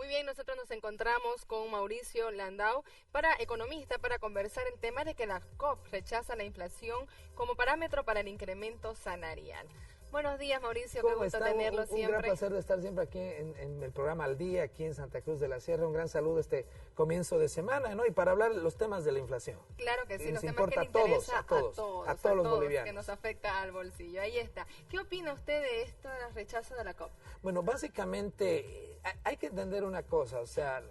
Muy bien, nosotros nos encontramos con Mauricio Landau, economista, para conversar el tema de que la COP rechaza la inflación como parámetro para el incremento salarial. Buenos días, Mauricio, qué gusto tenerlo siempre. Un gran placer de estar siempre aquí en el programa Al Día, aquí en Santa Cruz de la Sierra. Un gran saludo este comienzo de semana, ¿no? Y para hablar de los temas de la inflación. Claro que sí, nos los temas importa que le interesa a todos los bolivianos. Que nos afecta al bolsillo. Ahí está. ¿Qué opina usted de esto, del rechazo de la COP? Bueno, básicamente hay que entender una cosa, o sea,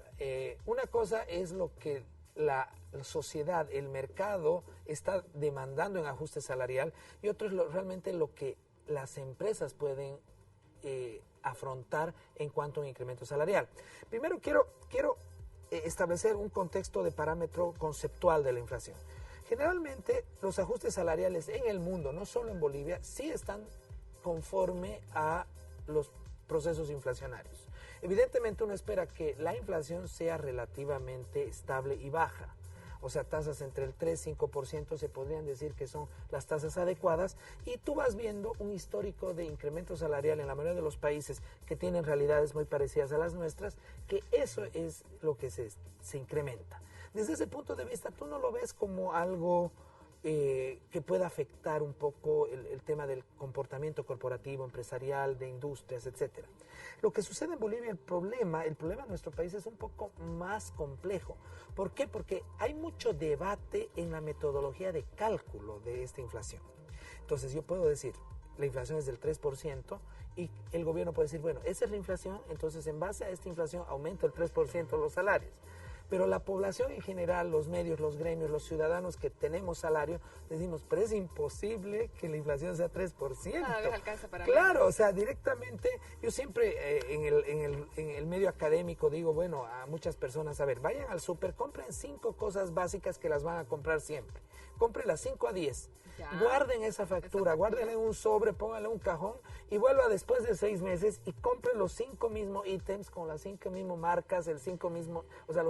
una cosa es lo que la sociedad, el mercado está demandando en ajuste salarial y otro es realmente lo que las empresas pueden afrontar en cuanto a un incremento salarial. Primero quiero establecer un contexto de parámetro conceptual de la inflación. Generalmente los ajustes salariales en el mundo, no solo en Bolivia, sí están conforme a los procesos inflacionarios. Evidentemente uno espera que la inflación sea relativamente estable y baja. O sea, tasas entre el 3 y 5% se podrían decir que son las tasas adecuadas y tú vas viendo un histórico de incremento salarial en la mayoría de los países que tienen realidades muy parecidas a las nuestras, que eso es lo que se incrementa. Desde ese punto de vista, tú no lo ves como algo que pueda afectar un poco el tema del comportamiento corporativo, empresarial, de industrias, etcétera. Lo que sucede en Bolivia, el problema de nuestro país es un poco más complejo. ¿Por qué? Porque hay mucho debate en la metodología de cálculo de esta inflación. Entonces yo puedo decir, la inflación es del 3% y el gobierno puede decir, bueno, esa es la inflación, entonces en base a esta inflación aumenta el 3% los salarios. Pero la población en general, los medios, los gremios, los ciudadanos que tenemos salario, decimos, pero es imposible que la inflación sea 3%. Cada vez alcanza para claro, menos. O sea, directamente, yo siempre en el medio académico digo, bueno, a muchas personas, a ver, vayan al súper, compren 5 cosas básicas que las van a comprar siempre. Compren las 5 a 10. Ya. Guarden esa factura, guárdenla en un sobre, pónganla en un cajón y vuelva después de 6 meses y compren los 5 mismos ítems con las 5 mismas marcas, los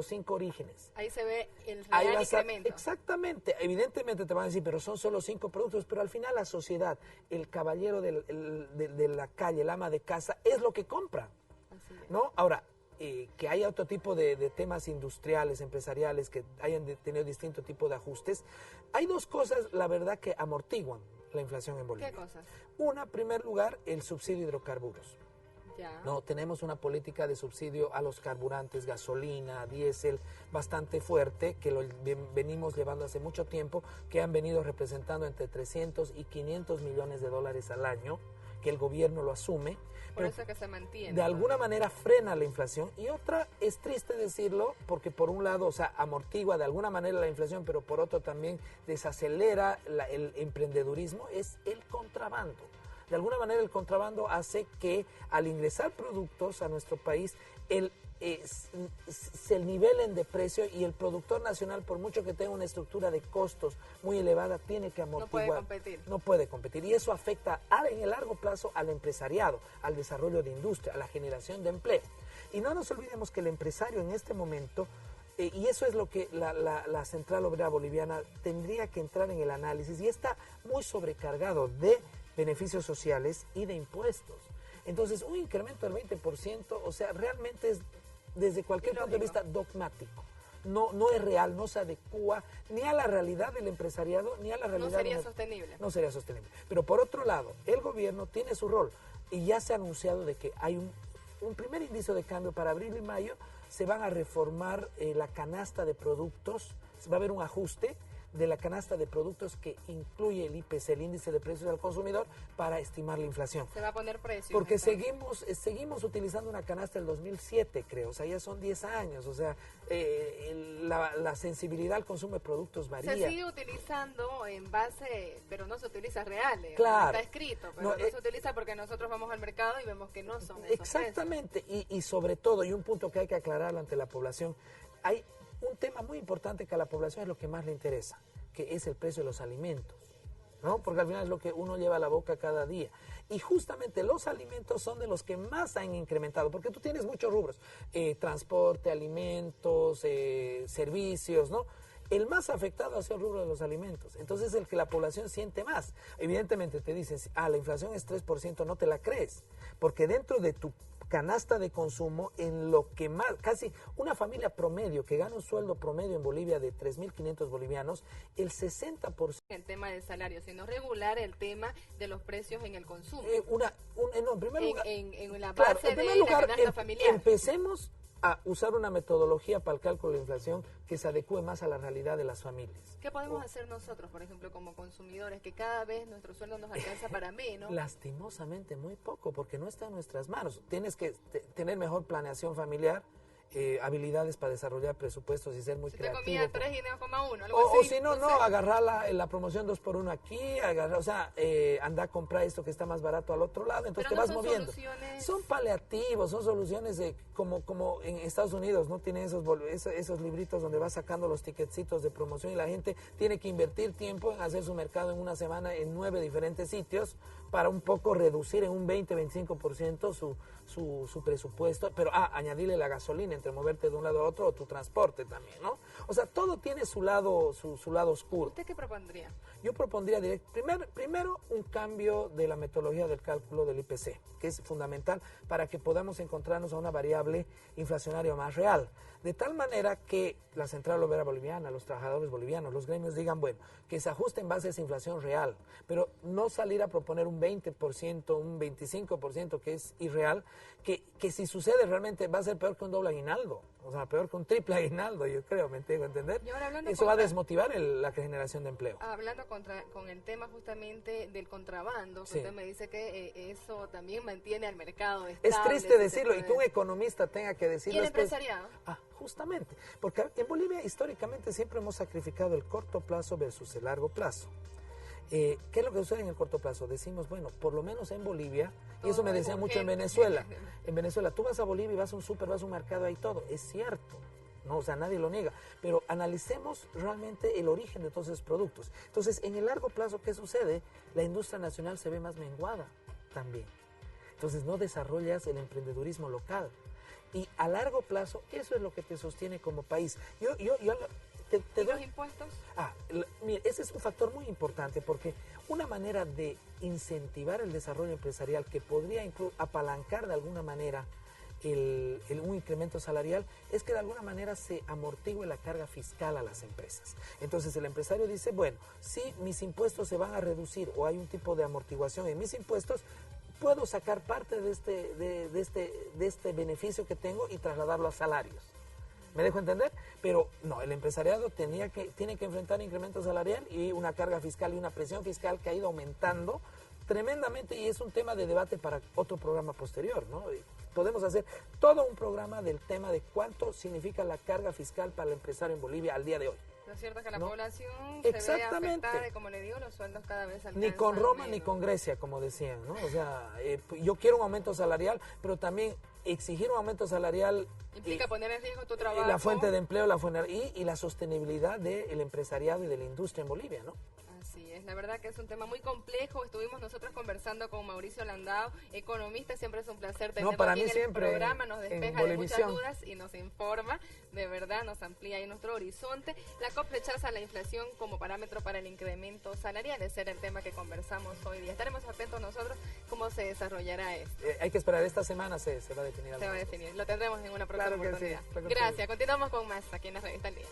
5 orígenes. Ahí se ve el real incremento. Exactamente. Evidentemente te van a decir, pero son solo 5 productos, pero al final la sociedad, el caballero de la calle, el ama de casa, es lo que compra. Así es. ¿No? Ahora, que haya otro tipo de temas industriales, empresariales, que hayan tenido distinto tipo de ajustes. Hay 2 cosas, la verdad, que amortiguan la inflación en Bolivia. ¿Qué cosas? Una, en primer lugar, el subsidio de hidrocarburos. Ya. No, tenemos una política de subsidio a los carburantes, gasolina, diésel, bastante fuerte, que lo venimos llevando hace mucho tiempo, que han venido representando entre 300 y 500 millones de dólares al año, que el gobierno lo asume. Por eso es que se mantiene. De alguna manera frena la inflación y otra, es triste decirlo, porque por un lado, o sea, amortigua de alguna manera la inflación, pero por otro también desacelera el emprendedurismo, es el contrabando. De alguna manera el contrabando hace que al ingresar productos a nuestro país se nivelen de precio y el productor nacional, por mucho que tenga una estructura de costos muy elevada, tiene que amortiguar. No puede competir. No puede competir y eso afecta en el largo plazo al empresariado, al desarrollo de industria, a la generación de empleo. Y no nos olvidemos que el empresario en este momento, y eso es lo que la Central Obrera Boliviana tendría que entrar en el análisis, y está muy sobrecargado de beneficios sociales y de impuestos. Entonces, un incremento del 20%, o sea, realmente es, desde cualquier punto de vista, dogmático. No es real, no se adecua ni a la realidad del empresariado, ni a la realidad... No sería sostenible. No sería sostenible. Pero por otro lado, el gobierno tiene su rol y ya se ha anunciado de que hay un primer indicio de cambio para abril y mayo. Se van a reformar la canasta de productos, va a haber un ajuste de la canasta de productos que incluye el IPC, el índice de precios al consumidor, para estimar la inflación. Se va a poner precio. Porque seguimos utilizando una canasta del 2007, creo, o sea, ya son 10 años, o sea, la sensibilidad al consumo de productos varía. Se sigue utilizando en base, pero no se utiliza reales. Claro. Está escrito, pero no se utiliza porque nosotros vamos al mercado y vemos que no son esos exactamente, y sobre todo, y un punto que hay que aclarar ante la población, hay un tema muy importante que a la población es lo que más le interesa, que es el precio de los alimentos, ¿no? Porque al final es lo que uno lleva a la boca cada día. Y justamente los alimentos son de los que más han incrementado, porque tú tienes muchos rubros, transporte, alimentos, servicios, ¿no? El más afectado ha sido el rubro de los alimentos. Entonces, el que la población siente más. Evidentemente te dicen, la inflación es 3%, no te la crees. Porque dentro de tu canasta de consumo en lo que más, casi una familia promedio que gana un sueldo promedio en Bolivia de 3.500 bolivianos, el 60%. El tema del salario, sino regular el tema de los precios en el consumo. No, en primer lugar, en la claro, base en primer de lugar, la canasta familiar. empecemos a usar una metodología para el cálculo de la inflación que se adecue más a la realidad de las familias. ¿Qué podemos hacer nosotros, por ejemplo, como consumidores, que cada vez nuestro sueldo nos alcanza para menos? Lastimosamente muy poco, porque no está en nuestras manos. Tienes que tener mejor planeación familiar, habilidades para desarrollar presupuestos y ser muy creativo. Si te comía 3 y 9,1, algo o así. si no, agarrar la promoción 2x1 aquí, anda a comprar esto que está más barato al otro lado, entonces te vas moviendo. Son paliativos, son soluciones como en Estados Unidos, ¿no? Tienen esos libritos donde vas sacando los ticketcitos de promoción y la gente tiene que invertir tiempo en hacer su mercado en una semana en 9 diferentes sitios para un poco reducir en un 20-25% su presupuesto, pero añadirle la gasolina entre moverte de un lado a otro o tu transporte también, ¿no? O sea, todo tiene su lado oscuro. ¿Usted qué propondría? Yo propondría primero un cambio de la metodología del cálculo del IPC, que es fundamental para que podamos encontrarnos a una variable inflacionaria más real, de tal manera que la Central Obrera Boliviana, los trabajadores bolivianos, los gremios digan, bueno, que se ajuste en base a esa inflación real, pero no salir a proponer un 20%, un 25% que es irreal, que si sucede realmente va a ser peor que un doble aguinaldo, o sea, peor que un triple aguinaldo, yo creo, ¿me tengo a entender? Eso va a desmotivar la generación de empleo. Hablando con el tema justamente del contrabando, sí. Usted me dice que eso también mantiene al mercado estable. Es triste decirlo y que un economista tenga que decirlo. ¿Y el empresariado? Justamente, porque en Bolivia históricamente siempre hemos sacrificado el corto plazo versus el largo plazo. ¿Qué es lo que sucede en el corto plazo? Decimos, bueno, por lo menos en Bolivia, y eso me decían mucho en Venezuela. En Venezuela, tú vas a Bolivia y vas a un súper, vas a un mercado, hay todo. Es cierto, ¿no? O sea, nadie lo niega. Pero analicemos realmente el origen de todos esos productos. Entonces, en el largo plazo, ¿qué sucede? La industria nacional se ve más menguada también. Entonces, no desarrollas el emprendedurismo local. Y a largo plazo, eso es lo que te sostiene como país. ¿Y los impuestos? Mira, ese es un factor muy importante porque una manera de incentivar el desarrollo empresarial que podría apalancar de alguna manera un incremento salarial es que de alguna manera se amortigue la carga fiscal a las empresas. Entonces el empresario dice, bueno, si mis impuestos se van a reducir o hay un tipo de amortiguación en mis impuestos, puedo sacar parte de este beneficio que tengo y trasladarlo a salarios. ¿Me dejo entender? Pero no, el empresariado tiene que enfrentar incremento salarial y una carga fiscal y una presión fiscal que ha ido aumentando tremendamente y es un tema de debate para otro programa posterior, ¿no? Podemos hacer todo un programa del tema de cuánto significa la carga fiscal para el empresario en Bolivia al día de hoy. Lo cierto es que la población se ve afectada y, como le digo, los sueldos cada vez alcanzan ni con Roma menos. ni con Grecia, como decían, ¿no? O sea, yo quiero un aumento salarial, pero también exigir un aumento salarial implica poner en riesgo tu trabajo. La fuente de empleo, y la sostenibilidad del empresariado y de la industria en Bolivia, ¿no? Así es, la verdad que es un tema muy complejo. Estuvimos nosotros conversando con Mauricio Landao, economista. Siempre es un placer tenerlo para aquí mí en siempre el programa. Nos despeja de muchas dudas y nos informa, de verdad, nos amplía ahí nuestro horizonte. La COP rechaza la inflación como parámetro para el incremento salarial. Ese era el tema que conversamos hoy día. Estaremos atentos nosotros cómo se desarrollará esto. Hay que esperar, esta semana se va a definir. Se va a definir, lo tendremos en una próxima oportunidad. Sí, gracias, continuamos con más aquí en la Revista al Día.